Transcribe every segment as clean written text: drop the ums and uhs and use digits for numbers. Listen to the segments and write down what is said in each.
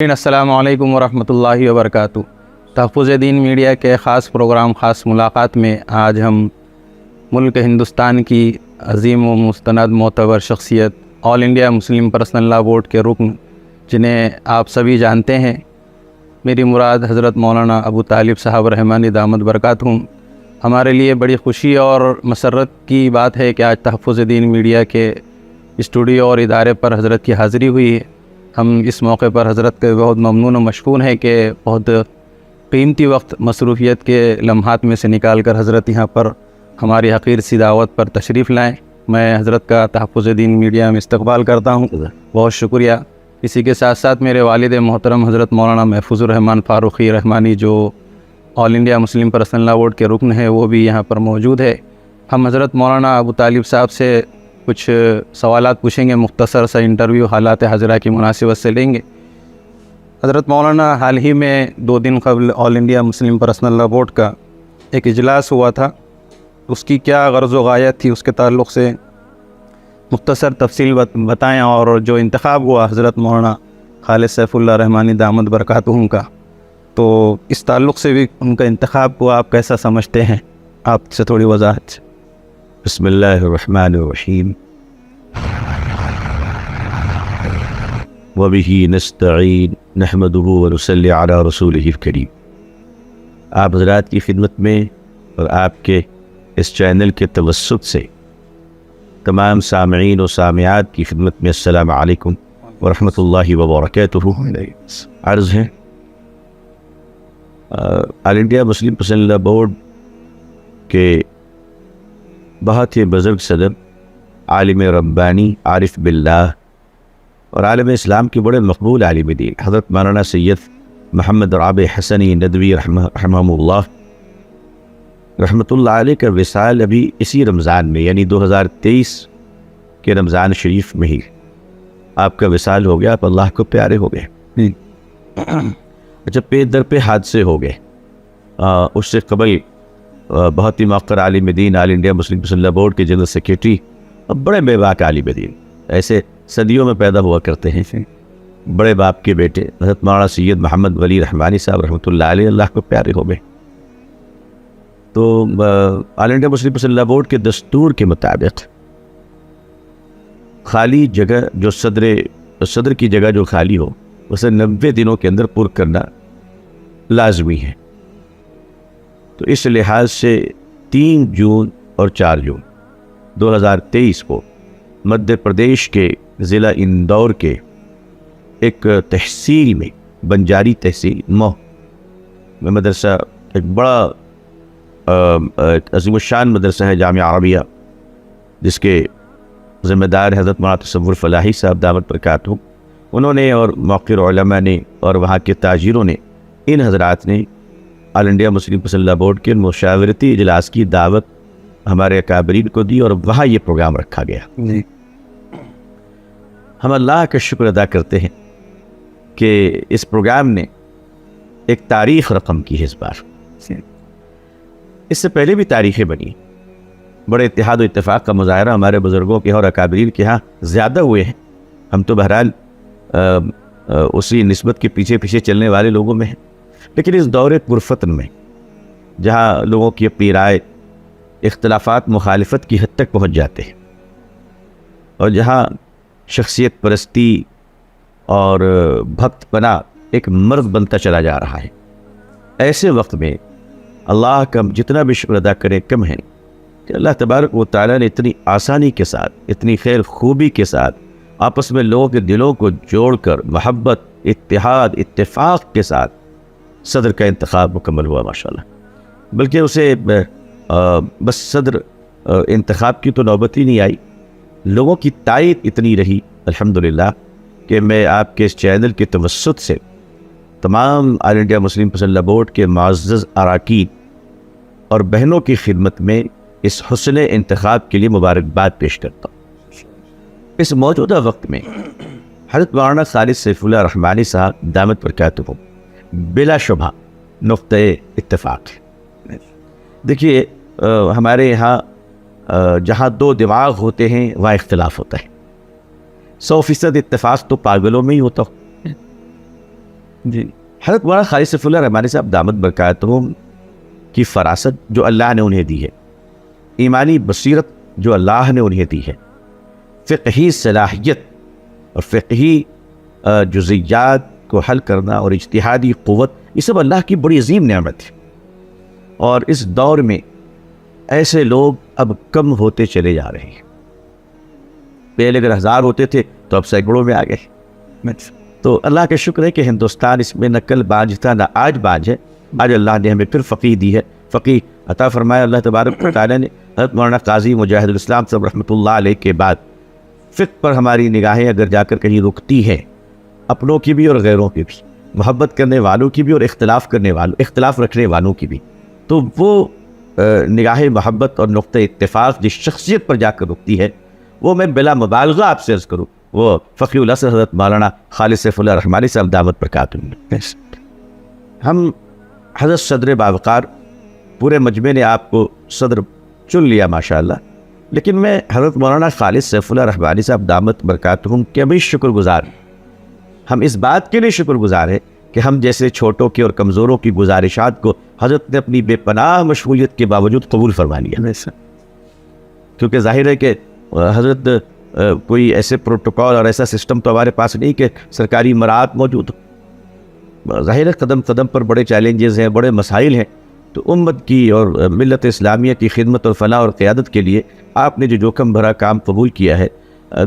السلام علیکم ورحمۃ اللہ وبرکاتہ۔ تحفظ دین میڈیا کے خاص پروگرام خاص ملاقات میں آج ہم ملک ہندوستان کی عظیم و مستند معتبر شخصیت all India Muslim personal law board کے رکن جنہیں آپ سبھی جانتے ہیں، میری مراد حضرت مولانا ابو طالب صاحب رحمانی دامت برکاتہم، ہمارے لیے بڑی خوشی اور مسرت کی بات ہے کہ آج تحفظ دین میڈیا کے اسٹوڈیو اور ادارے پر حضرت کی حاضری ہوئی ہے۔ ہم اس موقع پر حضرت کے بہت ممنون و مشکور ہیں کہ بہت قیمتی وقت مصروفیت کے لمحات میں سے نکال کر حضرت یہاں پر ہماری حقیر سی دعوت پر تشریف لائیں۔ میں حضرت کا تحفظ دین میڈیا میں استقبال کرتا ہوں، بہت شکریہ۔ اسی کے ساتھ ساتھ میرے والد محترم حضرت مولانا محفوظ الرحمان فاروقی رحمانی جو all India Muslim personal law board کے رکن ہیں، وہ بھی یہاں پر موجود ہے۔ ہم حضرت مولانا ابو طالب صاحب سے کچھ سوالات پوچھیں گے، مختصر سا انٹرویو حالات حاضرہ کی مناسبت سے لیں گے۔ حضرت مولانا، حال ہی میں 2 دن قبل all India Muslim personal law board کا ایک اجلاس ہوا تھا، اس کی کیا غرض و غایت تھی، اس کے تعلق سے مختصر تفصیل بتائیں، اور جو انتخاب ہوا حضرت مولانا خالد سیف اللہ رحمانی دامت برکاتہم کا، تو اس تعلق سے بھی ان کا انتخاب کو آپ کیسا سمجھتے ہیں؟ آپ سے تھوڑی وضاحت سے۔ بسم اللہ الرحمن الرحیم وبہ نستعین نحمدہ ونصلی علی رسولہ الکریم۔ آپ حضرات کی خدمت میں اور آپ کے اس چینل کے توسط سے تمام سامعین و سامعات کی خدمت میں السلام علیکم ورحمۃ اللہ وبرکاتہ عرض ہے۔ All India Muslim personal law board کے بہت ہی بزرگ صدر، عالم ربانی، عارف باللہ اور عالم اسلام کے بڑے مقبول عالم دین حضرت مولانا سید محمد رابع حسنی ندوی رحمہ اللہ رحمۃ اللہ علیہ کا وصال ابھی اسی رمضان میں، یعنی 2023 کے رمضان شریف میں ہی آپ کا وصال ہو گیا، آپ اللہ کو پیارے ہو گئے۔ اچھا، پے در پہ حادثے ہو گئے۔ اس سے قبل بہت ہی موقر عالم دین، all India Muslim personal law board کے جنرل سیکریٹری اور بڑے بے باک عالم دین، ایسے صدیوں میں پیدا ہوا کرتے ہیں۔ بڑے باپ کے بیٹے حضرت مولانا سید محمد ولی رحمانی صاحب رحمۃ اللہ علیہ اللہ کو پیارے ہو گئے۔ تو all India Muslim personal law board کے دستور کے مطابق خالی جگہ جو صدر کی جگہ جو خالی ہو، اسے 90 دنوں کے اندر پر کرنا لازمی ہے۔ تو اس لحاظ سے 3 جون اور 4 جون 2023 کو مدھیہ پردیش کے ضلع اندور کے ایک تحصیل میں، بنجاری تحصیل مو میں مدرسہ، ایک بڑا عظیم الشان مدرسہ ہے، جامعہ عربیہ، جس کے ذمہ دار حضرت مولانا تصور فلاحی صاحب دامت برکاتہم، انہوں نے اور موقر علماء نے اور وہاں کے تاجروں نے، ان حضرات نے all India Muslim personal law board کے مشاورتی اجلاس کی دعوت ہمارے اکابرین کو دی اور وہاں یہ پروگرام رکھا گیا۔ ہم اللہ کا شکر ادا کرتے ہیں کہ اس پروگرام نے ایک تاریخ رقم کی ہے اس بار۔ اس سے پہلے بھی تاریخیں بنی، بڑے اتحاد و اتفاق کا مظاہرہ ہمارے بزرگوں کے اور اکابرین کے ہاں زیادہ ہوئے ہیں۔ ہم تو بہرحال اسی نسبت کے پیچھے پیچھے چلنے والے لوگوں میں ہیں، لیکن اس دور پرفتن میں جہاں لوگوں کی اپنی رائے، اختلافات مخالفت کی حد تک پہنچ جاتے ہیں، اور جہاں شخصیت پرستی اور بھکت پنا ایک مرض بنتا چلا جا رہا ہے، ایسے وقت میں اللہ کا جتنا بھی شکر ادا کریں کم ہے کہ اللہ تبارک و تعالیٰ نے اتنی آسانی کے ساتھ، اتنی خیر خوبی کے ساتھ آپس میں لوگوں کے دلوں کو جوڑ کر محبت، اتحاد، اتفاق کے ساتھ صدر کا انتخاب مکمل ہوا ماشاءاللہ۔ بلکہ اسے بس صدر انتخاب کی تو نوبت ہی نہیں آئی، لوگوں کی تائید اتنی رہی الحمدللہ کہ میں آپ کے اس چینل کے توسط سے تمام all India Muslim personal law board کے معزز اراکین اور بہنوں کی خدمت میں اس حسن انتخاب کے لیے مبارکباد پیش کرتا ہوں۔ اس موجودہ وقت میں حضرت مولانا خالد سیف اللہ رحمانی صاحب دامت برکاتہم بلا شبہ نقطۂ اتفاق ہے۔ دیکھیے، ہمارے یہاں جہاں 2 دماغ ہوتے ہیں وہاں اختلاف ہوتا ہے۔ 100% اتفاق تو پاگلوں میں ہی ہوتا ہو، جی حضرت مولانا خالد سیف اللہ رحمانی صاحب دامت برکاتہم کی فراست جو اللہ نے انہیں دی ہے، ایمانی بصیرت جو اللہ نے انہیں دی ہے، فقہی صلاحیت اور فقہی جزئیات کو حل کرنا اور اجتہادی قوت، یہ سب اللہ کی بڑی عظیم نعمت ہے. اور اس دور میں ایسے لوگ اب کم ہوتے چلے جا رہے ہیں. پہلے اگر 1000 ہوتے تھے تو اب سینکڑوں میں آ گئے. تو اللہ کا شکر ہے کہ ہندوستان اس میں نہ کل بانج تھا نہ آج بانج ہے. آج اللہ نے ہمیں پھر فقیہ دی ہے، فقیہ عطا فرمایا اللہ تبارک و تعالیٰ نے. حضرت مولانا قاضی مجاہد الاسلام صاحب رحمۃ اللہ علیہ کے بعد فقہ پر ہماری نگاہیں اگر جا کر کہیں رکتی ہیں، اپنوں کی بھی اور غیروں کی بھی، محبت کرنے والوں کی بھی اور اختلاف رکھنے والوں کی بھی، تو وہ نگاہ محبت اور نقطہ اتفاق جس شخصیت پر جا کر رکتی ہے، وہ میں بلا مبالغہ آپ سے عرض کروں وہ فقیہ الاسر حضرت مولانا خالد سیف اللہ رحمانی صاحب دعوت برکاتہم. ہم حضرت صدر باوقار، پورے مجمع نے آپ کو صدر چن لیا ماشاءاللہ، لیکن میں حضرت مولانا خالد سیف اللہ رحمانی صاحب دعوت برکاتہم کے بھی شکر گزار ہیں. ہم اس بات کے لیے شکر گزار ہیں کہ ہم جیسے چھوٹوں کی اور کمزوروں کی گزارشات کو حضرت نے اپنی بے پناہ مشغولیت کے باوجود قبول فرما لیا. کیونکہ ظاہر ہے کہ حضرت کوئی ایسے پروٹوکول اور ایسا سسٹم تو ہمارے پاس نہیں کہ سرکاری مراعات موجود ہو. ظاہر ہے قدم قدم پر بڑے چیلنجز ہیں، بڑے مسائل ہیں. تو امت کی اور ملت اسلامیہ کی خدمت اور فلاح اور قیادت کے لیے آپ نے جو جوخم بھرا کام قبول کیا ہے،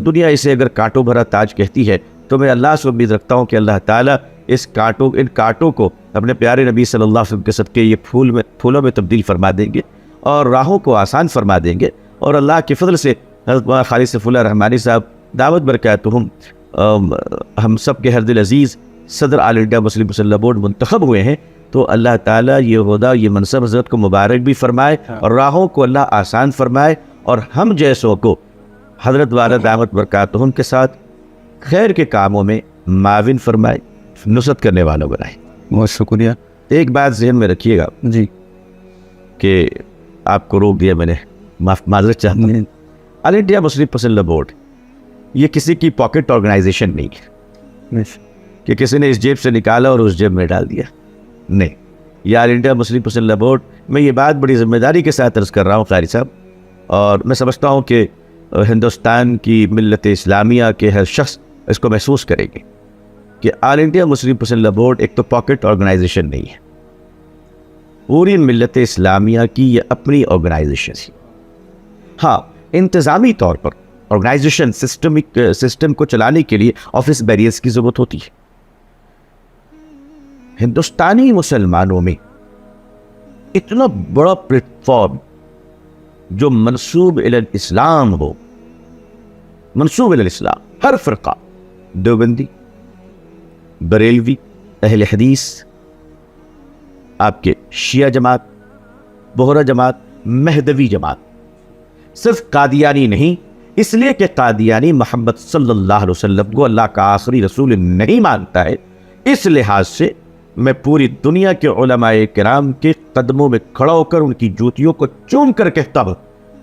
دنیا اسے اگر کانٹوں بھرا تاج کہتی ہے، تو میں اللہ سے امید رکھتا ہوں کہ اللہ تعالیٰ ان کانٹوں کو اپنے پیارے نبی صلی اللہ علیہ وسلم کے صدقے یہ پھولوں میں تبدیل فرما دیں گے اور راہوں کو آسان فرما دیں گے. اور اللہ کے فضل سے حضرت مولانا خالد سیف اللہ رحمانی صاحب دعوت برکاتہم ہم سب کے ہر دل عزیز صدر آل انڈیا مسلم مسلح بورڈ منتخب ہوئے ہیں. تو اللہ تعالیٰ یہ عہدہ، یہ منصب حضرت کو مبارک بھی فرمائے اور راہوں کو اللہ آسان فرمائے، اور ہم جیسوں کو حضرت والا دعوت برکاتہم کے ساتھ خیر کے کاموں میں معاون فرمائے، نصرت کرنے والوں بنائے. بہت شکریہ. ایک بات ذہن میں رکھیے گا جی کہ آپ کو روک دیا میں نے، معذرت چاہتا ہوں. آل انڈیا مسلم مسلح بورڈ یہ کسی کی پاکٹ آرگنائزیشن نہیں ہے کہ کسی نے اس جیب سے نکالا اور اس جیب میں ڈال دیا. نہیں، یہ آل انڈیا مسلم مسلح بورڈ، میں یہ بات بڑی ذمہ داری کے ساتھ عرض کر رہا ہوں قاری صاحب، اور میں سمجھتا ہوں کہ ہندوستان کی ملت اسلامیہ کے ہر شخص اس کو محسوس کرے گے کہ آل انڈیا مسلم مسلح بورڈ ایک تو پاکٹ آرگنائزیشن نہیں ہے، پوری ملت اسلامیہ کی یہ اپنی آرگنائزیشن ہے. ہاں، انتظامی طور پر آرگنائزیشن سسٹم کو چلانے کے لیے آفس بیریئرز کی ضرورت ہوتی ہے. ہندوستانی مسلمانوں میں اتنا بڑا پلیٹ فارم جو منسوب الی الاسلام ہو، منسوب الی الاسلام، ہر فرقہ، دیوبندی، بریلوی، اہل حدیث، آپ کے شیعہ جماعت، بہرہ جماعت، مہدوی جماعت، صرف قادیانی نہیں، اس لیے کہ قادیانی محمد صلی اللہ علیہ وسلم کو اللہ کا آخری رسول نہیں مانتا ہے. اس لحاظ سے میں پوری دنیا کے علماء کرام کے قدموں میں کھڑا ہو کر ان کی جوتیوں کو چوم کر کہتا ہوں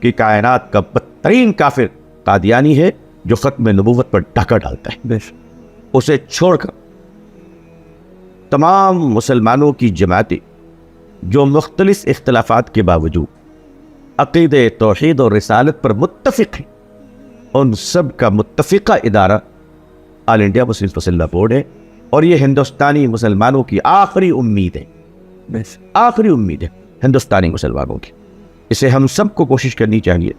کہ کائنات کا بدترین کافر قادیانی ہے جو ختم نبوت پر ڈاکہ ڈالتا ہے. اسے چھوڑ کر تمام مسلمانوں کی جماعتیں جو مختلف اختلافات کے باوجود عقیدہ توحید اور رسالت پر متفق ہیں، ان سب کا متفقہ ادارہ آل انڈیا مسلم مسلح بورڈ ہے. اور یہ ہندوستانی مسلمانوں کی آخری امید ہے، آخری امید ہے ہندوستانی مسلمانوں کی. اسے ہم سب کو کوشش کرنی چاہیے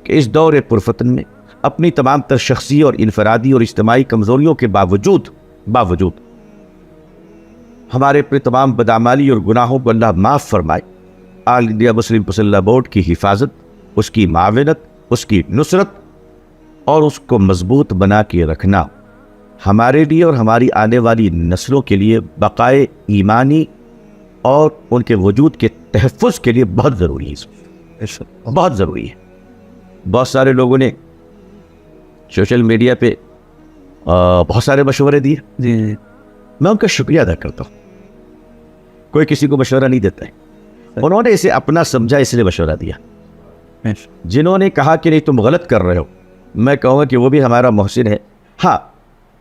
کہ اس دور پرفتن میں اپنی تمام تر شخصی اور انفرادی اور اجتماعی کمزوریوں کے باوجود ہمارے پر تمام بدعمالی اور گناہوں کو اللہ معاف فرمائے. آل انڈیا مسلم مسلح بورڈ کی حفاظت، اس کی معاونت، اس کی نصرت اور اس کو مضبوط بنا کے رکھنا ہمارے لیے اور ہماری آنے والی نسلوں کے لیے بقائے ایمانی اور ان کے وجود کے تحفظ کے لیے بہت ضروری ہے، بہت ضروری ہے. بہت سارے لوگوں نے سوشل میڈیا پہ بہت سارے مشورے دیے، جی میں ان کا شکریہ ادا کرتا ہوں. کوئی کسی کو مشورہ نہیں دیتا ہے، انہوں نے اسے اپنا سمجھا اس لیے مشورہ دیا. جنہوں نے کہا کہ نہیں تم غلط کر رہے ہو، میں کہوں گا کہ وہ بھی ہمارا محسن ہے. ہاں،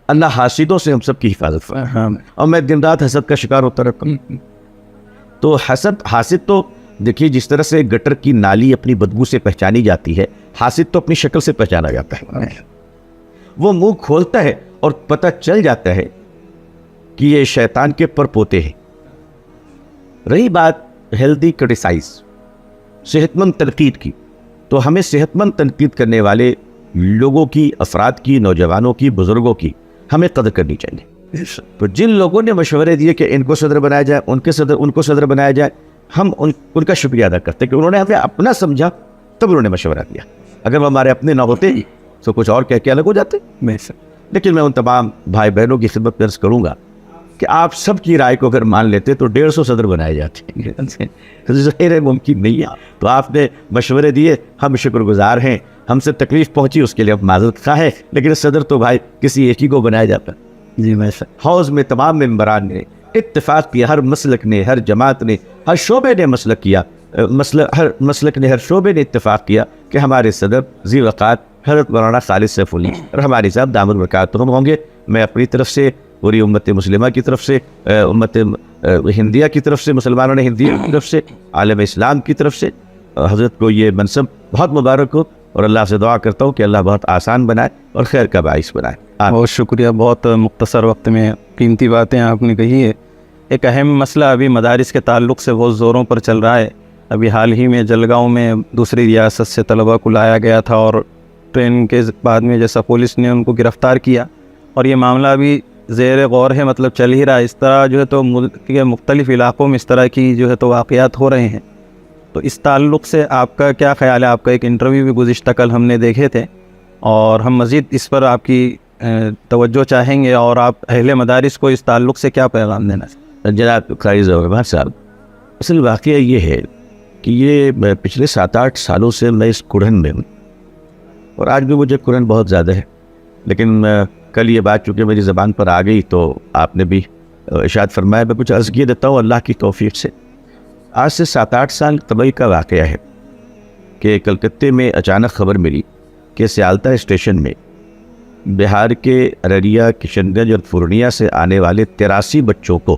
اللہ حاسدوں سے ہم سب کی حفاظت فرمائے. اور میں دن رات حسد کا شکار ہوتا رہتا ہوں. تو حاسد تو دیکھیے جس طرح سے گٹر کی نالی اپنی بدبو سے پہچانی جاتی ہے، حاسد تو اپنی شکل سے پہچانا جاتا ہے. وہ منہ کھولتا ہے اور پتہ چل جاتا ہے کہ یہ شیطان کے پر پوتے ہیں. رہی بات ہیلدی کرٹیسائز، صحت مند تنقید کی، تو ہمیں صحت مند تنقید کرنے والے لوگوں کی، افراد کی، نوجوانوں کی، بزرگوں کی ہمیں قدر کرنی چاہیے. تو جن لوگوں نے مشورے دیے کہ ان کو صدر بنایا جائے، ان کو صدر بنایا جائے، ہم ان کا شکریہ ادا کرتے کہ انہوں نے ہمیں اپنا سمجھا تب انہوں نے مشورہ دیا. اگر وہ ہمارے اپنے نہ ہوتے تو کچھ اور کہہ کے الگ ہو جاتے. لیکن میں ان تمام بھائی بہنوں کی خدمت میں عرض کروں گا کہ آپ سب کی رائے کو اگر مان لیتے تو 150 صدر بنائے جاتے ہیں. ظاہر ممکن نہیں ہے. تو آپ نے مشورے دیے، ہم شکر گزار ہیں. ہم سے تکلیف پہنچی اس کے لیے ہم معذرت خواہ ہیں، لیکن صدر تو بھائی کسی ایک ہی کو بنایا جاتا. جی حوض میں تمام ممبران نے اتفاق کیا، ہر مسلک نے، ہر جماعت نے، ہر شعبے نے مسلک کیا، ہر مسلک نے، ہر شعبے نے اتفاق کیا کہ ہمارے صدر ذی وقات حضرت مولانا خالد سیف اللہ رحمانی صاحب دامت برکاتہم ہوں گے. میں اپنی طرف سے، پوری امت مسلمہ کی طرف سے، امت ہندیہ کی طرف سے، مسلمانوں نے ہندیہ کی طرف سے، عالم اسلام کی طرف سے حضرت کو یہ منصب بہت مبارک ہو، اور اللہ سے دعا کرتا ہوں کہ اللہ بہت آسان بنائے اور خیر کا باعث بنائے. بہت شکریہ. بہت مختصر وقت میں قیمتی باتیں آپ نے کہی ہے. ایک اہم مسئلہ ابھی مدارس کے تعلق سے بہت زوروں پر چل رہا ہے. ابھی حال ہی میں جلگاؤں میں دوسری ریاست سے طلباء کو لایا گیا تھا اور ٹرین کے بعد میں جیسا پولیس نے ان کو گرفتار کیا، اور یہ معاملہ ابھی زیر غور ہے، مطلب چل ہی رہا ہے. اس طرح جو ہے تو ملک کے مختلف علاقوں میں اس طرح کی جو ہے تو واقعات ہو رہے ہیں. تو اس تعلق سے آپ کا کیا خیال ہے؟ آپ کا ایک انٹرویو بھی گزشتہ کل ہم نے دیکھے تھے، اور ہم مزید اس پر آپ کی توجہ چاہیں گے، اور آپ اہل مدارس کو اس تعلق سے کیا پیغام دینا چاہیں؟ جناب قاری ظفر صاحب، اصل واقعہ یہ ہے کہ یہ پچھلے 7-8 سالوں سے میں اس کرہن میں ہوں، اور آج بھی مجھے کرہن بہت زیادہ ہے. لیکن کل یہ بات چونکہ میری زبان پر آ گئی تو آپ نے بھی ارشاد فرمایا. میں کچھ عرض کیے دیتا ہوں اللہ کی توفیق سے. آج سے 7-8 سال قبل کا واقعہ ہے کہ کلکتے میں اچانک خبر ملی کہ سیالدہ اسٹیشن میں بہار کے ارریہ، کشن گنج اور پورنیہ سے آنے والے 83 بچوں کو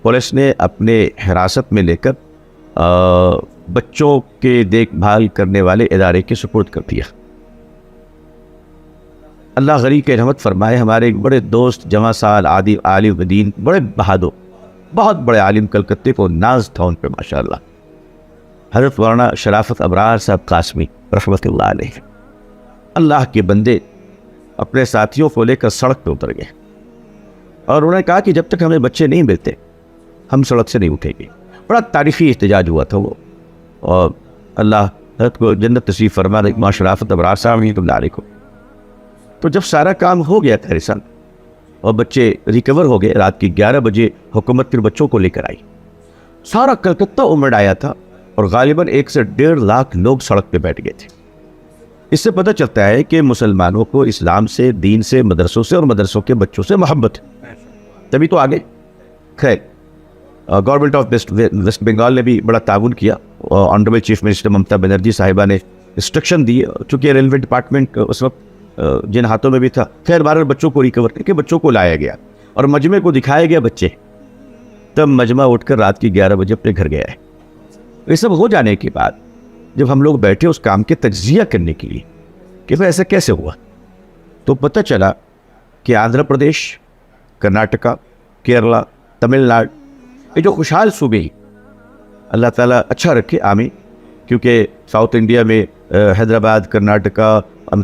پولیس نے اپنے حراست میں لے کر بچوں کے دیکھ بھال کرنے والے ادارے کے سپرد کر دیا. اللہ غنی کے رحمت فرمائے. ہمارے ایک بڑے دوست، جواں سال، عالم دین، بڑے بہادر، بہت بڑے عالم، کلکتے کو ناز تھا ان پہ ماشاءاللہ، حضرت مولانا شرافت ابرار صاحب قاسمی رحمت اللہ علیہ. اللہ کے بندے اپنے ساتھیوں کو لے کر سڑک پہ اتر گئے، اور انہوں نے کہا کہ جب تک ہمیں بچے نہیں ملتے ہم سڑک سے نہیں اٹھیں گے. بڑا تاریخی احتجاج ہوا تھا وہ، اور اللہ حضرت کو جنت نصیب فرمائے مولانا شرافت ابرار صاحب رحمۃ اللہ علیہ کو. تو جب سارا کام ہو گیا تھا رسال اور بچے ریکور ہو گئے، رات کی 11 بجے حکومت پھر بچوں کو لے کر آئی. سارا کلکتہ امڑ آیا تھا، اور غالباً 1 سے 1.5 لاکھ لوگ سڑک پہ بیٹھ گئے تھے. اس سے پتہ چلتا ہے کہ مسلمانوں کو اسلام سے، دین سے، مدرسوں سے اور مدرسوں کے بچوں سے محبت ہے، تبھی تو آگے. خیر، گورنمنٹ آف ویسٹ بنگال نے بھی بڑا تعاون کیا. Honourable chief minister Mamata Banerjee صاحبہ نے انسٹرکشن دی، چونکہ ریلوے ڈپارٹمنٹ اس وقت جن ہاتھوں میں بھی تھا. خیر، 12 بچوں کو ریکور کر کے بچوں کو لایا گیا اور مجمع کو دکھائے گیا بچے. تب مجمع اٹھ کر رات کی 11 بجے اپنے گھر گیا ہے. یہ سب ہو جانے کے بعد جب ہم لوگ بیٹھے اس کام کے تجزیہ کرنے کے لیے کہ وہ ایسا کیسے ہوا، تو پتہ چلا کہ آندھرا پردیش، کرناٹکا، کیرلا، تمل ناڈو، یہ جو خوشحال صوبے ہیں، اللہ تعالیٰ اچھا رکھے، آمین. کیونکہ ساؤتھ انڈیا میں حیدرآباد، کرناٹکا،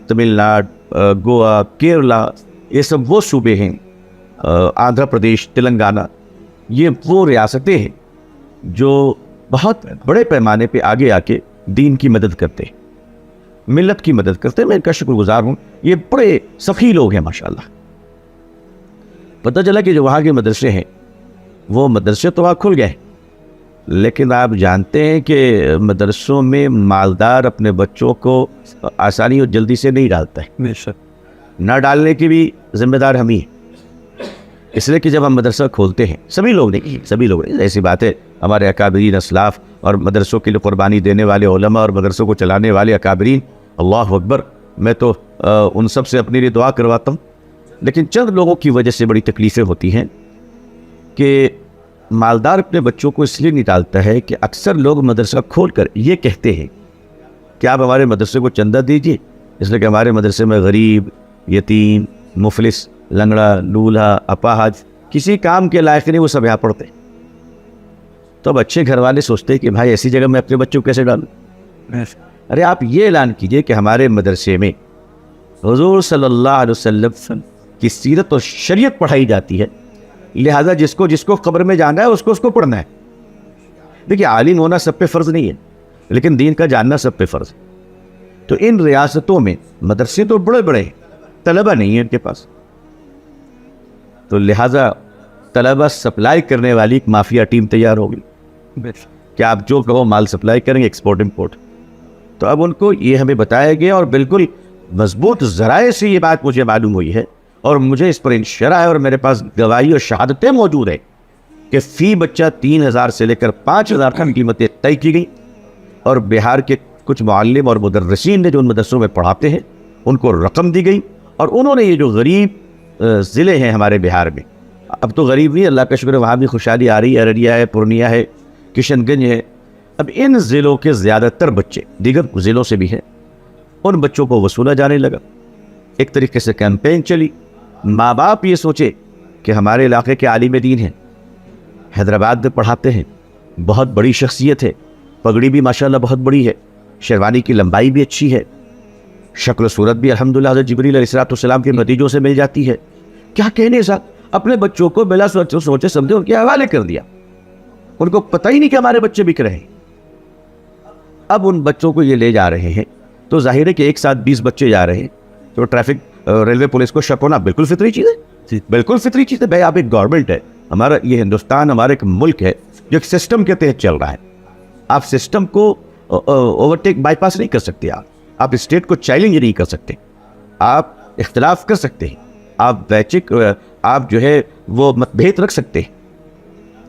تمل ناڈو، گوا، کیرلا، یہ سب وہ صوبے ہیں، آندھرا پردیش، تلنگانہ، یہ وہ ریاستیں ہیں جو بہت بڑے پیمانے پہ آگے آ کے دین کی مدد کرتے ہیں، ملت کی مدد کرتے ہیں. میں ان کا شکر گزار ہوں. یہ بڑے سخی لوگ ہیں ماشاءاللہ. پتہ چلا کہ جو وہاں کے مدرسے ہیں وہ مدرسے تو وہاں کھل گئے، لیکن آپ جانتے ہیں کہ مدرسوں میں مالدار اپنے بچوں کو آسانی اور جلدی سے نہیں ڈالتا ہے. نہ ڈالنے کی بھی ذمہ دار ہم ہی ہیں. اس لیے کہ جب ہم مدرسہ کھولتے ہیں، سبھی لوگ نہیں، ایسی بات ہے، ہمارے اکابرین اسلاف اور مدرسوں کے لیے قربانی دینے والے علماء اور مدرسوں کو چلانے والے اکابرین، اللہ اکبر، میں تو ان سب سے اپنی لیے دعا کرواتا ہوں لیکن چند لوگوں کی وجہ سے بڑی تکلیفیں ہوتی ہیں کہ مالدار اپنے بچوں کو اس لیے نہیں ڈالتا ہے کہ اکثر لوگ مدرسہ کھول کر یہ کہتے ہیں کہ آپ ہمارے مدرسے کو چندہ دیجیے، اس لیے کہ ہمارے مدرسے میں غریب، یتیم، مفلس، لنگڑا، لولہا، اپاہج، کسی کام کے لائق نہیں، وہ سب یہاں پڑھتے ہیں۔ تو اب اچھے گھر والے سوچتے ہیں کہ بھائی ایسی جگہ میں اپنے بچوں کو کیسے ڈالوں؟ ارے آپ یہ اعلان کیجئے کہ ہمارے مدرسے میں حضور صلی اللہ علیہ وسلم کی سیرت اور شریعت پڑھائی جاتی ہے، لہذا جس کو قبر میں جانا ہے اس کو پڑھنا ہے۔ دیکھیے عالم ہونا سب پہ فرض نہیں ہے، لیکن دین کا جاننا سب پہ فرض ہے۔ تو ان ریاستوں میں مدرسے تو بڑے بڑے ہیں، طلبہ نہیں ہیں ان کے پاس، تو لہذا طلبہ سپلائی کرنے والی ایک مافیا ٹیم تیار ہوگی کہ آپ جو کہو مال سپلائی کریں گے، ایکسپورٹ امپورٹ۔ تو اب ان کو یہ ہمیں بتایا گیا اور بالکل مضبوط ذرائع سے یہ بات مجھے معلوم ہوئی ہے، اور مجھے اس پر انشرا ہے اور میرے پاس گواہی اور شہادتیں موجود ہیں کہ فی بچہ 3,000 سے لے کر 5,000 تک قیمتیں طے کی گئی، اور بہار کے کچھ معلم اور مدرسین نے جو ان مدرسوں میں پڑھاتے ہیں ان کو رقم دی گئی، اور انہوں نے یہ جو غریب ضلع ہیں ہمارے بہار میں، اب تو غریب نہیں، اللہ کا شکر ہے وہاں بھی خوشحالی آ رہی ہے، ارریہ ہے، پورنیہ ہے، کشن گنج ہے، اب ان ضلعوں کے زیادہ تر بچے دیگر ضلعوں سے بھی ہیں، ان بچوں کو وصولا جانے لگا۔ ایک طریقے سے کیمپین چلی، ماں باپ یہ سوچے کہ ہمارے علاقے کے عالم دین ہیں، حیدرآباد میں پڑھاتے ہیں، بہت بڑی شخصیت ہے، پگڑی بھی ماشاءاللہ بہت بڑی ہے، شیروانی کی لمبائی بھی اچھی ہے، شکل و صورت بھی الحمدللہ حضرت جبریل علیہ السلام کے بھتیجوں سے مل جاتی ہے، کیا کہنے ساتھ اپنے بچوں کو بلا سوچے سمجھے ان کے حوالے کر دیا، ان کو پتہ ہی نہیں کہ ہمارے بچے بک رہے ہیں۔ اب ان بچوں کو یہ لے جا رہے ہیں تو ظاہر ہے کہ ایک ساتھ 20 بچے جا رہے ہیں، تو ٹریفک ریلوے پولیس کو شک ہونا بالکل فطری چیز ہے، بالکل فطری چیز ہے۔ بھائی آپ ایک گورنمنٹ ہے، ہمارا یہ ہندوستان ہمارا ایک ملک ہے جو ایک سسٹم کے تحت چل رہا ہے، آپ سسٹم کو اوورٹیک بائی پاس نہیں کر سکتے، آپ اسٹیٹ کو چیلنج نہیں کر سکتے، آپ اختلاف کر سکتے ہیں، آپ جو ہے وہ متبھید رکھ سکتے ہیں،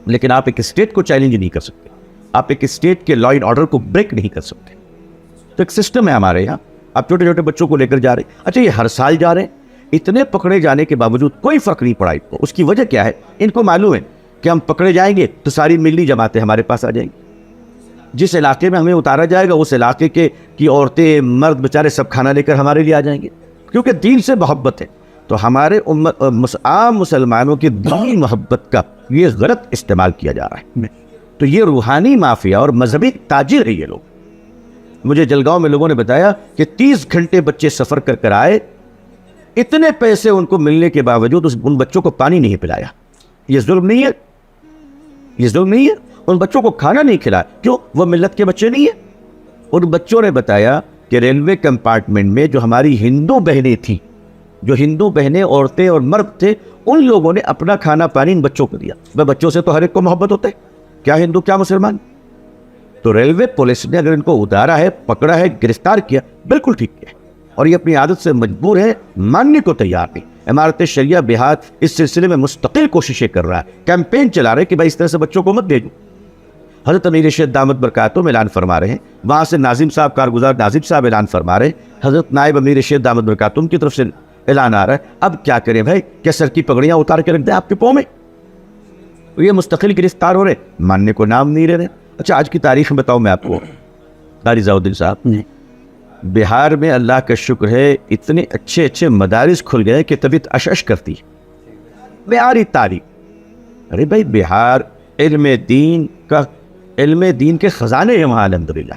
لیکن آپ ایک اسٹیٹ کو چیلنج نہیں کر سکتے، آپ ایک اسٹیٹ کے لا اینڈ آرڈر کو بریک نہیں کر سکتے۔ تو ایک سسٹم ہے ہمارے یہاں، آپ چھوٹے چھوٹے بچوں کو لے کر جا رہے ہیں، اچھا یہ ہر سال جا رہے ہیں، اتنے پکڑے جانے کے باوجود کوئی فرق نہیں پڑا ان کو۔ اس کی وجہ کیا ہے؟ ان کو معلوم ہے کہ ہم پکڑے جائیں گے تو ساری ملی جماعتیں ہمارے پاس آ جائیں گی، جس علاقے میں ہمیں اتارا جائے گا اس علاقے کی عورتیں مرد بیچارے سب کھانا لے کر ہمارے لیے آ جائیں گے، کیونکہ دین سے محبت ہے۔ تو ہمارے عام مسلمانوں کی دینی محبت کا یہ غلط استعمال کیا جا رہا ہے، تو یہ روحانی مافیا اور مذہبی تاجر ہے یہ لوگ۔ مجھے جلگاؤں میں لوگوں نے بتایا کہ 30 گھنٹے بچے سفر کر کر آئے، اتنے پیسے ان کو ملنے کے باوجود ان بچوں کو پانی نہیں پلایا۔ یہ ظلم نہیں ہے؟ یہ ظلم نہیں ہے؟ ان بچوں کو کھانا نہیں کھلایا، کیوں؟ وہ ملت کے بچے نہیں ہیں؟ ان بچوں نے بتایا کہ ریلوے کمپارٹمنٹ میں جو ہماری ہندو بہنیں تھیں، جو ہندو بہنیں، عورتیں اور مرد تھے، ان لوگوں نے اپنا کھانا پانی ان بچوں کو دیا۔ وہ بچوں سے تو ہر ایک کو محبت ہوتا ہے، کیا ہندو کیا مسلمان۔ تو ریلوے پولیس نے اگر ان کو اتارا ہے، پکڑا ہے، گرفتار کیا، بالکل ٹھیک کیا، اور یہ اپنی عادت سے مجبور ہے، ماننے کو تیار نہیں۔ امارت شریعہ بہار اس سلسلے میں مستقل کوششیں کر رہا ہے، کیمپین چلا رہا ہے کہ بھائی اس طرح سے بچوں کو مت بھیجو۔ حضرت امیر ارشاد دامت برکاتہم اعلان فرما رہے ہیں، وہاں سے ناظم صاحب، کارگزار ناظم صاحب اعلان فرما رہے ہیں، حضرت نائب امیر ارشاد دامت برکاتہم کی طرف سے اعلان آ رہا ہے۔ اب کیا کریں بھائی؟ کیا سر کی پگڑیاں اتار کے رکھ دیں آپ کے پاؤں میں؟ یہ مستقل گرفتار ہو رہے، ماننے کو نام نہیں لے رہے۔ اچھا آج کی تاریخ میں بتاؤں میں آپ کو، قاری ضیاء الدین صاحب، بہار میں اللہ کا شکر ہے اتنے اچھے اچھے مدارس کھل گئے کہ طبیعت اشش کرتی ہے۔ بہاری تاریخ، ارے بھائی بہار علم دین کے خزانے ہیں وہاں الحمدللہ۔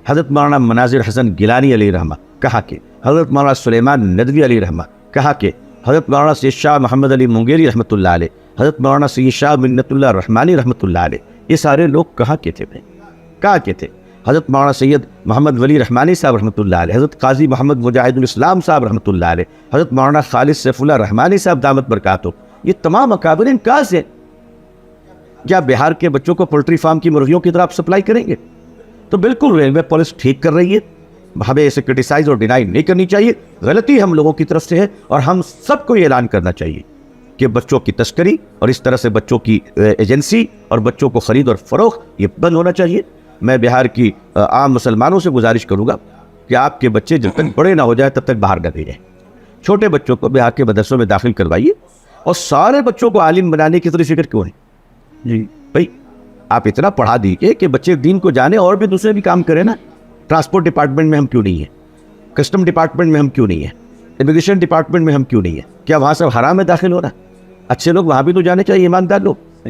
حضرت مولانا مناظر حسن گیلانی علیہ رحمہ کہا کہ، حضرت مولانا سلیمان ندوی علیہ رحمہ کہا کہ، حضرت مولانا سید شاہ محمد علی منگیری رحمۃ اللہ علیہ، حضرت مولانا سید شاہ منت اللہ رحمانی رحمۃ اللہ علیہ، یہ سارے لوگ کہاں کے تھے بھائی؟ کہاں کے تھے؟ حضرت مولانا سید محمد ولی رحمانی صاحب رحمۃ اللہ علیہ، حضرت قاضی محمد مجاہد الاسلام صاحب رحمۃ اللہ علیہ، حضرت مولانا خالد سیف اللہ رحمانی صاحب دامت برکاتہم، یہ تمام اکابر کہاں سے؟ کیا بہار کے بچوں کو پولٹری فارم کی مرغیوں کی طرح آپ سپلائی کریں گے؟ تو بالکل ریلوے پولیس ٹھیک کر رہی ہے، ہمیں اسے کرٹیسائز اور ڈینائی نہیں کرنی چاہیے، غلطی ہم لوگوں کی طرف سے ہے، اور ہم سب کو یہ اعلان کرنا چاہیے کہ بچوں کی تسکری اور اس طرح سے بچوں کی ایجنسی اور بچوں کو خرید اور فروخت یہ بند ہونا چاہیے۔ میں بہار کی عام مسلمانوں سے گزارش کروں گا کہ آپ کے بچے جب تک بڑے نہ ہو جائے تب تک باہر نہ بھیجیں، چھوٹے بچوں کو بہار کے مدرسوں میں داخل کروائیے، اور سارے بچوں کو عالم بنانے کی اتنی فکر کیوں ہے؟ جی بھائی آپ اتنا پڑھا دیجیے کہ بچے دین کو جانے اور بھی دوسرے بھی کام کریں نا. ٹرانسپورٹ ڈپارٹمنٹ میں ہم کیوں نہیں ہیں؟ کسٹم ڈپارٹمنٹ میں ہم کیوں نہیں ہیں؟ امیگریشن ڈپارٹمنٹ میں ہم کیوں نہیں ہیں؟ کیا وہاں سب حرام میں داخل ہو رہا؟ اچھے لوگ وہاں بھی تو جانے چاہیے، ایماندار لوگ.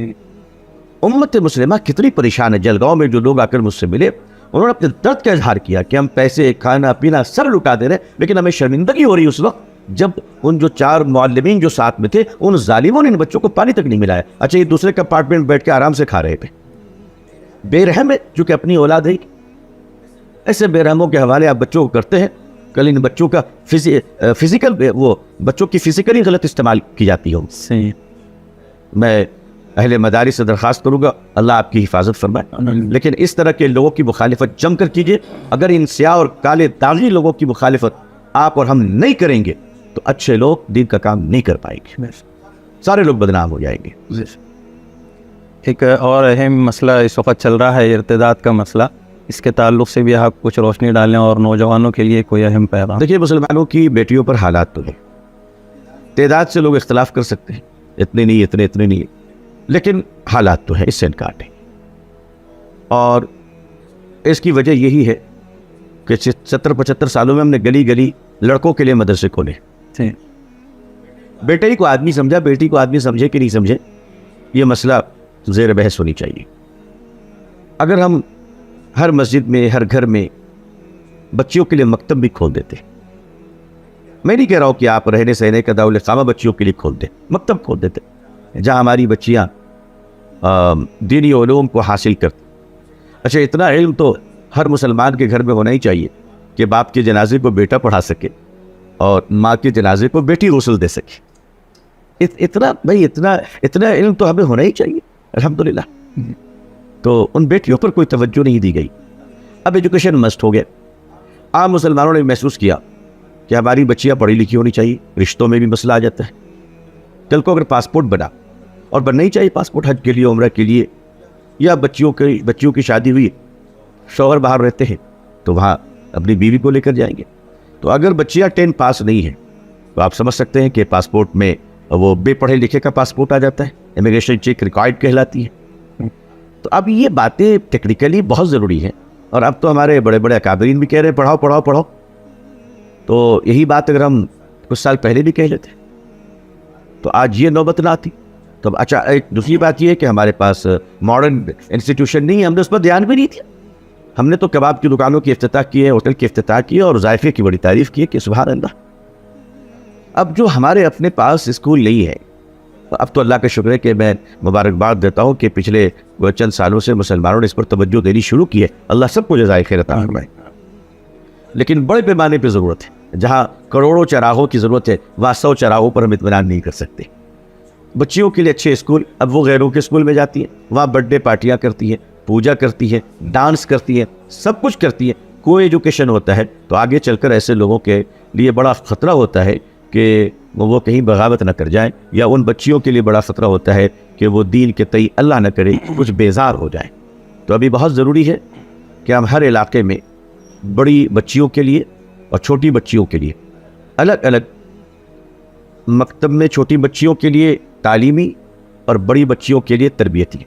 امت مسلمہ کتنی پریشان ہے. جلگاؤں میں جو لوگ آ کر مجھ سے ملے، انہوں نے اپنے درد کا اظہار کیا کہ ہم پیسے، کھانا پینا سب لٹا دے رہے، لیکن ہمیں شرمندگی ہو رہی ہے اس وقت جب ان جو 4 معلمین جو ساتھ میں تھے ان ظالموں نے ان بچوں کو پانی تک نہیں ملایا. اچھا یہ دوسرے کمپارٹمنٹ بیٹھ کے آرام سے کھا رہے تھے. بے رحم ہے جو کہ اپنی اولاد ہے. ایسے بے رحموں کے حوالے آپ بچوں کو کرتے ہیں، کل ان بچوں کا فزیکل وہ بچوں کی فزیکلی غلط استعمال کی جاتی ہو. صحیح. میں اہل مدارس سے درخواست کروں گا اللہ آپ کی حفاظت فرمائے، لیکن اس طرح کے لوگوں کی مخالفت جم کر کیجیے. اگر ان سیاہ اور کالے داغی لوگوں کی مخالفت آپ اور ہم نہیں کریں گے تو اچھے لوگ دین کا کام نہیں کر پائیں گے، سارے لوگ بدنام ہو جائیں گے. ایک اور اہم مسئلہ اس وقت چل رہا ہے ارتداد کا مسئلہ، اس کے تعلق سے بھی آپ کچھ روشنی ڈالیں اور نوجوانوں کے لیے کوئی اہم پیغام. دیکھیے مسلمانوں کی بیٹیوں پر حالات تو ہیں، تعداد سے لوگ اختلاف کر سکتے ہیں، اتنے نہیں اتنے نہیں، لیکن حالات تو ہیں، اس سے انکار نہیں. اور اس کی وجہ یہی ہے کہ 70-75 سالوں میں ہم نے گلی گلی لڑکوں کے لیے مدرسے کھولے. بیٹے کو آدمی سمجھا، بیٹی کو آدمی سمجھے کہ نہیں سمجھے، یہ مسئلہ زیر بحث ہونی چاہیے. اگر ہم ہر مسجد میں، ہر گھر میں بچیوں کے لیے مکتب بھی کھول دیتے، میں نہیں کہہ رہا ہوں کہ آپ رہنے سہنے کا دارالاقامہ بچیوں کے لیے کھول دیں، مکتب کھول دیتے جہاں ہماری بچیاں دینی علوم کو حاصل کرتی. اچھا اتنا علم تو ہر مسلمان کے گھر میں ہونا ہی چاہیے کہ باپ کے جنازے کو بیٹا پڑھا سکے اور ماں کے جنازے کو بیٹی غسل دے سکے. اتنا علم تو ہمیں ہونا ہی چاہیے الحمدللہ. تو ان بیٹیوں پر کوئی توجہ نہیں دی گئی. اب ایجوکیشن مسٹ ہو گیا. عام مسلمانوں نے محسوس کیا کہ ہماری بچیاں پڑھی لکھی ہونی چاہیے، رشتوں میں بھی مسئلہ آ جاتا ہے. کل کو اگر پاسپورٹ بنا اور بننا ہی چاہیے پاسپورٹ حج کے لیے، عمرہ کے لیے، یا بچیوں کی شادی ہوئی، شوہر باہر رہتے ہیں تو وہاں اپنی بیوی کو لے کر جائیں گے. تو اگر بچیاں 10 پاس نہیں ہیں تو آپ سمجھ سکتے ہیں کہ پاسپورٹ میں وہ بے پڑھے لکھے کا پاسپورٹ آ جاتا ہے، امیگریشن چیک ریکارڈ کہلاتی ہے. تو اب یہ باتیں ٹیکنیکلی بہت ضروری ہیں، اور اب تو ہمارے بڑے بڑے اکابرین بھی کہہ رہے ہیں پڑھاؤ پڑھاؤ پڑھاؤ. تو یہی بات اگر ہم کچھ سال پہلے بھی کہہ لیتے تو آج یہ نوبت نہ آتی. تو اچھا ایک دوسری بات یہ ہے کہ ہمارے پاس ماڈرن انسٹیٹیوشن نہیں ہے، ہم نے اس پر دھیان بھی نہیں دیا. ہم نے تو کباب کی دکانوں کی افتتاح کی ہے، ہوٹل کی افتتاح کی ہے، اور ذائقے کی بڑی تعریف کی ہے کہ سبحان اللہ. اب جو ہمارے اپنے پاس اسکول نہیں ہے، اب تو اللہ کا شکر ہے کہ میں مبارکباد دیتا ہوں کہ پچھلے چند سالوں سے مسلمانوں نے اس پر توجہ دینی شروع کی ہے. اللہ سب کو جزائے خیر عطا فرمائے. لیکن بڑے پیمانے پہ ضرورت ہے. جہاں کروڑوں چراغوں کی ضرورت ہے وہاں 100 چراغوں پر ہم اطمینان نہیں کر سکتے. بچیوں کے لیے اچھے اسکول، اب وہ غیروں کے اسکول میں جاتی ہیں، وہاں برتھ ڈے پارٹیاں کرتی ہیں، پوجا کرتی ہیں، ڈانس کرتی ہیں، سب کچھ کرتی ہیں. کوئی ایجوکیشن ہوتا ہے تو آگے چل کر ایسے لوگوں کے لیے بڑا خطرہ ہوتا ہے کہ وہ کہیں بغاوت نہ کر جائیں، یا ان بچیوں کے لیے بڑا خطرہ ہوتا ہے کہ وہ دین کے تئیں اللہ نہ کرے کچھ بیزار ہو جائیں. تو ابھی بہت ضروری ہے کہ ہم ہر علاقے میں بڑی بچیوں کے لیے اور چھوٹی بچیوں کے لیے الگ الگ مکتب میں، چھوٹی بچیوں کے لیے تعلیمی اور بڑی بچیوں کے لیے تربیتی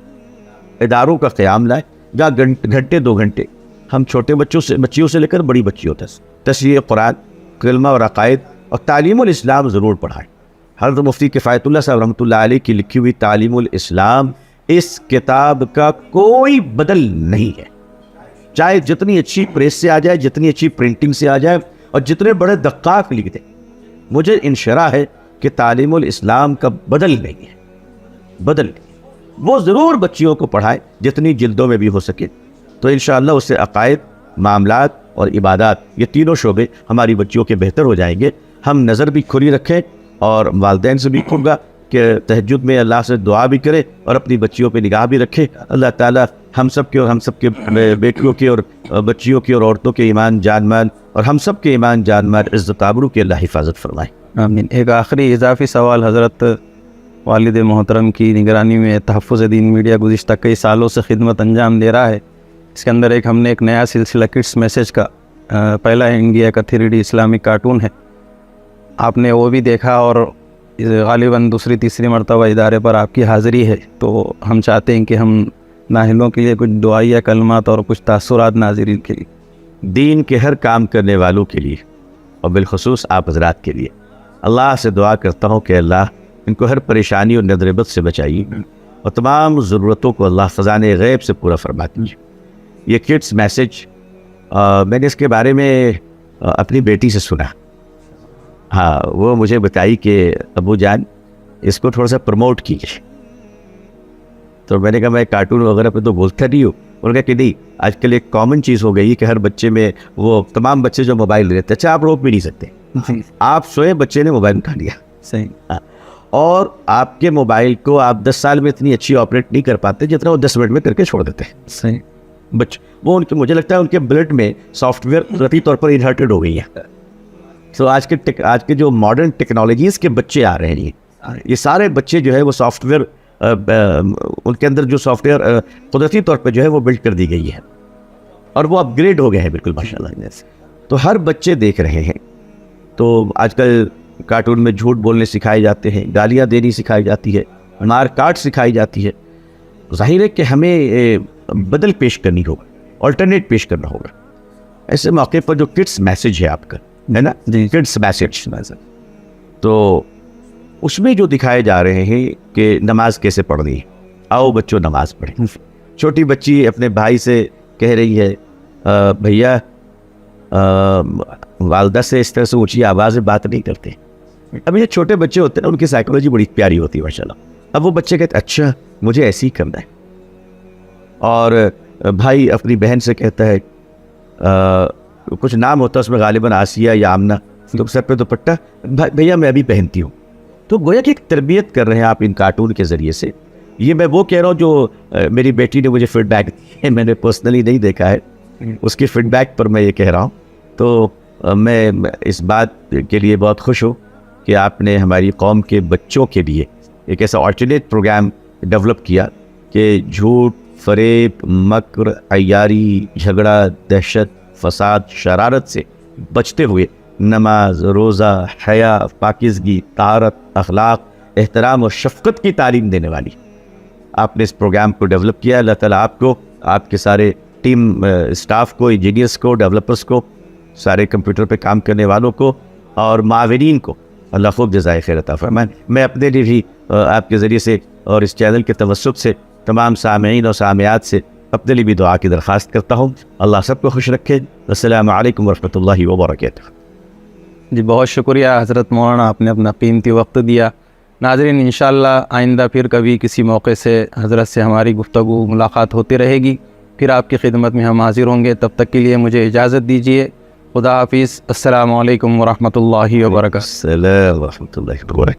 اداروں کا قیام لائیں، جہاں گھنٹے 2 گھنٹے ہم چھوٹے بچیوں سے لے کر بڑی بچیوں تک تشریح قرآن، کلمہ اور عقائد اور تعلیم الاسلام ضرور پڑھائیں. حضرت مفتی کفایت اللہ صاحب رحمۃ اللہ علیہ کی لکھی ہوئی تعلیم الاسلام اس کتاب کا کوئی بدل نہیں ہے. چاہے جتنی اچھی پریس سے آ جائے، جتنی اچھی پرنٹنگ سے آ جائے، اور جتنے بڑے دقاق لکھ دیں، مجھے انشراح ہے کہ تعلیم الاسلام کا بدل نہیں ہے. بدل نہیں. وہ ضرور بچیوں کو پڑھائیں جتنی جلدوں میں بھی ہو سکے. تو انشاءاللہ اس سے عقائد، معاملات اور عبادات، یہ تینوں شعبے ہماری بچیوں کے بہتر ہو جائیں گے. ہم نظر بھی کھلی رکھیں اور والدین سے بھی کھل گا کہ تہجد میں اللہ سے دعا بھی کرے اور اپنی بچیوں پہ نگاہ بھی رکھے. اللہ تعالیٰ ہم سب کے بیٹیوں کے اور بچیوں کی اور عورتوں کے ایمان جان مال، اور ہم سب کے ایمان جان مال، عزت آبرو کی اللہ حفاظت فرمائے. آمین. ایک آخری اضافی سوال، حضرت والد محترم کی نگرانی میں تحفظ دین میڈیا گزشتہ کئی سالوں سے خدمت انجام دے رہا ہے. اس کے اندر ہم نے ایک نیا سلسلہ کڈس میسیج کا پہلا انڈیا کا 3D اسلامک کارٹون ہے. آپ نے وہ بھی دیکھا اور غالباً دوسری تیسری مرتبہ ادارے پر آپ کی حاضری ہے، تو ہم چاہتے ہیں کہ ہم نااہلوں کے لیے کچھ دعائیہ کلمات اور کچھ تاثرات ناظرین کے لیے۔ دین کے ہر کام کرنے والوں کے لیے اور بالخصوص آپ حضرات کے لیے اللہ سے دعا کرتا ہوں کہ اللہ ان کو ہر پریشانی اور ندربت سے بچائیے اور تمام ضرورتوں کو اللہ خزانے غیب سے پورا فرما دیجیے۔ یہ کڈس میسج میں نے اس کے بارے میں اپنی بیٹی سے سنا، ہاں وہ مجھے بتائی کہ ابو جان اس کو تھوڑا سا پروموٹ کیجیے، تو میں نے کہا میں کارٹون وغیرہ پہ تو بولتا نہیں ہوں۔ انہوں نے کہا کہ نہیں، آج کل ایک کامن چیز ہو گئی ہے کہ ہر بچے میں وہ تمام بچے جو موبائل لیتے ہیں، اچھا آپ روک بھی نہیں سکتے، آپ سوئے بچے نے موبائل اٹھا لیا، صحیح، اور آپ کے موبائل کو آپ 10 سال میں اتنی اچھی آپریٹ نہیں کر پاتے جتنا وہ 10 منٹ میں کر کے چھوڑ دیتے ہیں صحیح، وہ ان کے، مجھے لگتا ہے ان کے بلڈ میں سافٹ ویئر قدرتی طور پر انہرٹڈ ہو گئی ہے۔ تو آج کے جو ماڈرن ٹیکنالوجیز کے بچے آ رہے ہیں، یہ سارے بچے جو ہے وہ سافٹ ویئر، ان کے اندر جو سافٹ ویئر قدرتی طور پہ جو ہے وہ بلڈ کر دی گئی ہے اور وہ اپ گریڈ ہو گئے ہیں بالکل ماشاء اللہ۔ تو ہر بچے دیکھ رہے ہیں، تو آج کل کارٹون میں جھوٹ بولنے سکھائے جاتے ہیں، گالیاں دینی سکھائی جاتی ہے، مار کاٹ سکھائی جاتی ہے۔ ظاہر ہے کہ ہمیں بدل پیش کرنی ہوگا، آلٹرنیٹ پیش کرنا ہوگا۔ ایسے موقع پر جو کڈس میسج ہے آپ کا، ہے نا جی، کڈس میسج، تو اس میں جو دکھائے جا رہے ہیں کہ نماز کیسے پڑھنی ہے، آؤ بچوں نماز پڑھیں۔ چھوٹی بچی اپنے بھائی سے کہہ رہی ہے بھیا والدہ سے اس طرح سے اونچی آواز میں بات نہیں کرتے۔ اب یہ چھوٹے بچے ہوتے ہیں نا، ان کی سائیکولوجی بڑی پیاری ہوتی ہے ماشاء اللہ۔ اب وہ بچے کہتے اچھا مجھے ایسے ہی کرنا ہے، اور بھائی اپنی بہن سے کہتا ہے کچھ نام ہوتا ہے اس میں غالباً آسیہ یا آمنہ، تو سر پہ دوپٹہ بھیا میں ابھی پہنتی ہوں۔ تو گویا کہ ایک تربیت کر رہے ہیں آپ ان کارٹون کے ذریعے سے۔ یہ میں وہ کہہ رہا ہوں جو میری بیٹی نے مجھے فیڈ بیک دی ہے، میں نے پرسنلی نہیں دیکھا ہے، اس کی فیڈ بیک پر میں یہ کہہ رہا ہوں۔ تو میں اس بات کے لیے بہت خوش ہوں کہ آپ نے ہماری قوم کے بچوں کے لیے ایک ایسا آلٹرنیٹ پروگرام ڈیولپ کیا کہ جھوٹ، فریب، مکر، عیاری، جھگڑا، دہشت، فساد، شرارت سے بچتے ہوئے نماز، روزہ، حیا، پاکیزگی، طہارت، اخلاق، احترام اور شفقت کی تعلیم دینے والی آپ نے اس پروگرام کو ڈیولپ کیا۔ اللہ تعالیٰ آپ کو، آپ کے سارے ٹیم اسٹاف کو، انجینئرس کو، ڈیولپرس کو، سارے کمپیوٹر پہ کام کرنے والوں کو اور معاونین کو اللہ خوب جزائے خیر عطا فرمائے۔ میں اپنے لیے بھی آپ کے ذریعے سے اور اس چینل کے توسط سے تمام سامعین اور سامعات سے اپنے لیے بھی دعا کی درخواست کرتا ہوں۔ اللہ سب کو خوش رکھے۔ السلام علیکم ورحمۃ اللہ وبرکاتہ۔ جی بہت شکریہ حضرت مولانا، آپ نے اپنا قیمتی وقت دیا۔ ناظرین انشاءاللہ آئندہ پھر کبھی کسی موقع سے حضرت سے ہماری گفتگو ملاقات ہوتی رہے گی، پھر آپ کی خدمت میں ہم حاضر ہوں گے۔ تب تک کے لیے مجھے اجازت دیجیے، خدا حافظ، السلام علیکم ورحمۃ اللہ وبرکاتہ۔ السلام ورحمۃ اللہ وبرکاتہ۔